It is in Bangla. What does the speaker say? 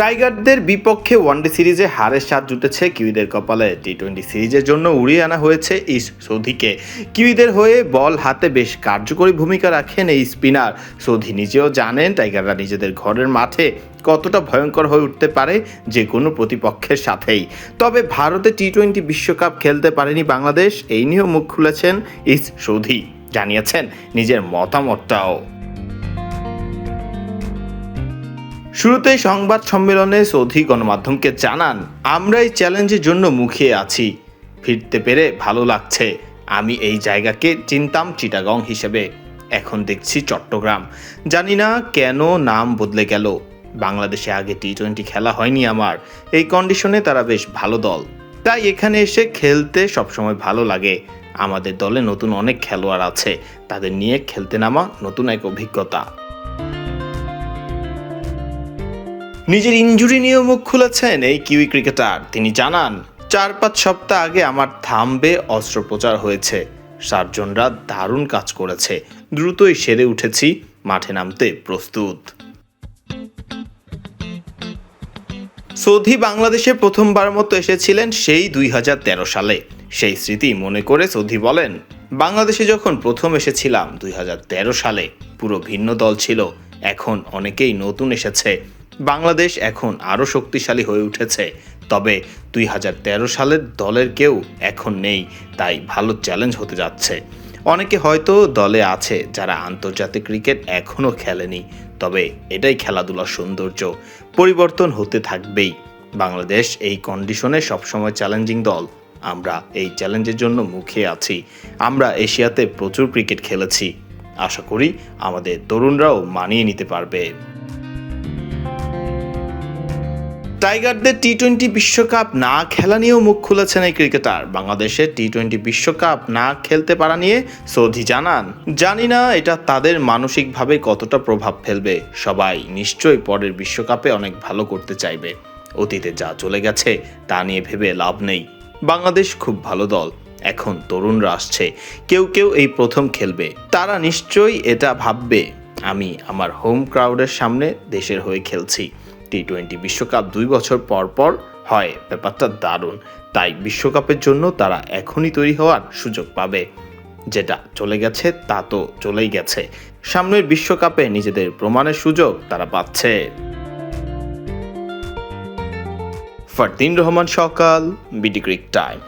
টাইগারদের বিপক্ষে ওয়ানডে সিরিজে হারের স্বাদ জুটেছে কিউইদের কপালে। টি-20 সিরিজের জন্য উড়িয়ে আনা হয়েছে ইস সৌধিকে। কিউইদের হয়ে বল হাতে বেশ কার্যকরী ভূমিকা রাখেন এই স্পিনার। সৌধি নিজেও জানেন টাইগাররা নিজেদের ঘরের মাঠে কতটা ভয়ঙ্কর হয়ে উঠতে পারে যে কোনো প্রতিপক্ষের সাথেই। তবে ভারতে টি-20 বিশ্বকাপ খেলতে পারেনি বাংলাদেশ, এই নিয়েও মুখ খুলেছেন ইস সৌধি, জানিয়েছেন নিজের মতামতটাও। শুরুতেই সংবাদ সম্মেলনে সৌধি গণমাধ্যমকে জানান, আমরা এই চ্যালেঞ্জের জন্য মুখিয়ে আছি, ফিরতে পেরে ভালো লাগছে। আমি এই জায়গাকে চিনতাম চিটাগং হিসেবে, এখন দেখছি চট্টগ্রাম। জানি না কেন নাম বদলে গেল। বাংলাদেশে আগে টি-20 খেলা হয়নি আমার। এই কন্ডিশনে তারা বেশ ভালো দল, তাই এখানে এসে খেলতে সবসময় ভালো লাগে। আমাদের দলে নতুন অনেক খেলোয়াড় আছে, তাদের নিয়ে খেলতে নামা নতুন এক অভিজ্ঞতা। নিজের ইনজুরি নিয়েও মুখ খুলেছেন এই কিউই ক্রিকেটার। তিনি জানান, 4-5 সপ্তাহ আগে আমার থাম্বে অস্ত্রোপচার হয়েছে। সার্জনরা দারুণ কাজ করেছে, দ্রুতই সেরে উঠেছি, মাঠে নামতে প্রস্তুত। সৌধি বাংলাদেশে প্রথমবার মতো এসেছিলেন সেই 2013 সালে। সেই স্মৃতি মনে করে সৌধি বলেন, বাংলাদেশে যখন প্রথম এসেছিলাম 2013 সালে পুরো ভিন্ন দল ছিল, এখন অনেকেই নতুন এসেছে। বাংলাদেশ এখন আরও শক্তিশালী হয়ে উঠেছে, তবে 2013 সালের দলের কেউ এখন নেই, তাই ভালো চ্যালেঞ্জ হতে যাচ্ছে। অনেকে হয়তো দলে আছে যারা আন্তর্জাতিক ক্রিকেট এখনও খেলেনি, তবে এটাই খেলাধুলার সৌন্দর্য, পরিবর্তন হতে থাকবেই। বাংলাদেশ এই কন্ডিশনে সবসময় চ্যালেঞ্জিং দল। আমরা এই চ্যালেঞ্জের জন্য মুখিয়ে আছি। আমরা এশিয়াতে প্রচুর ক্রিকেট খেলেছি, আশা করি আমাদের তরুণরাও মানিয়ে নিতে পারবে। টাইগারদের টি-20 বিশ্বকাপ না খেলা নিয়েও মুখ খুলেছেন এই ক্রিকেটার। বাংলাদেশের টি-20 বিশ্বকাপ না খেলতে পারা নিয়ে সৌধি জানান, জানি না এটা তাদের মানসিকভাবে কতটা প্রভাব ফেলবে। সবাই নিশ্চয়ই পরের বিশ্বকাপে অনেক ভালো করতে চাইবে। অতীতে যা চলে গেছে তা নিয়ে ভেবে লাভ নেই। বাংলাদেশ খুব ভালো দল, এখন তরুণরা আসছে, কেউ কেউ এই প্রথম খেলবে, তারা নিশ্চয়ই এটা ভাববে আমি আমার হোম ক্রাউডের সামনে দেশের হয়ে খেলছি। টি-20 বিশ্বকাপ 2 বছর পর পর হয়, ব্যাপারটা দারুণ। তাই বিশ্বকাপের জন্য তারা এখনই তৈরি হওয়ার সুযোগ পাবে। যেটা চলে গেছে তা তো চলেই গেছে, সামনের বিশ্বকাপে নিজেদের প্রমাণের সুযোগ তারা পাচ্ছে। ফারদিন রহমান সকাল, বিডি ক্রিক টাইম।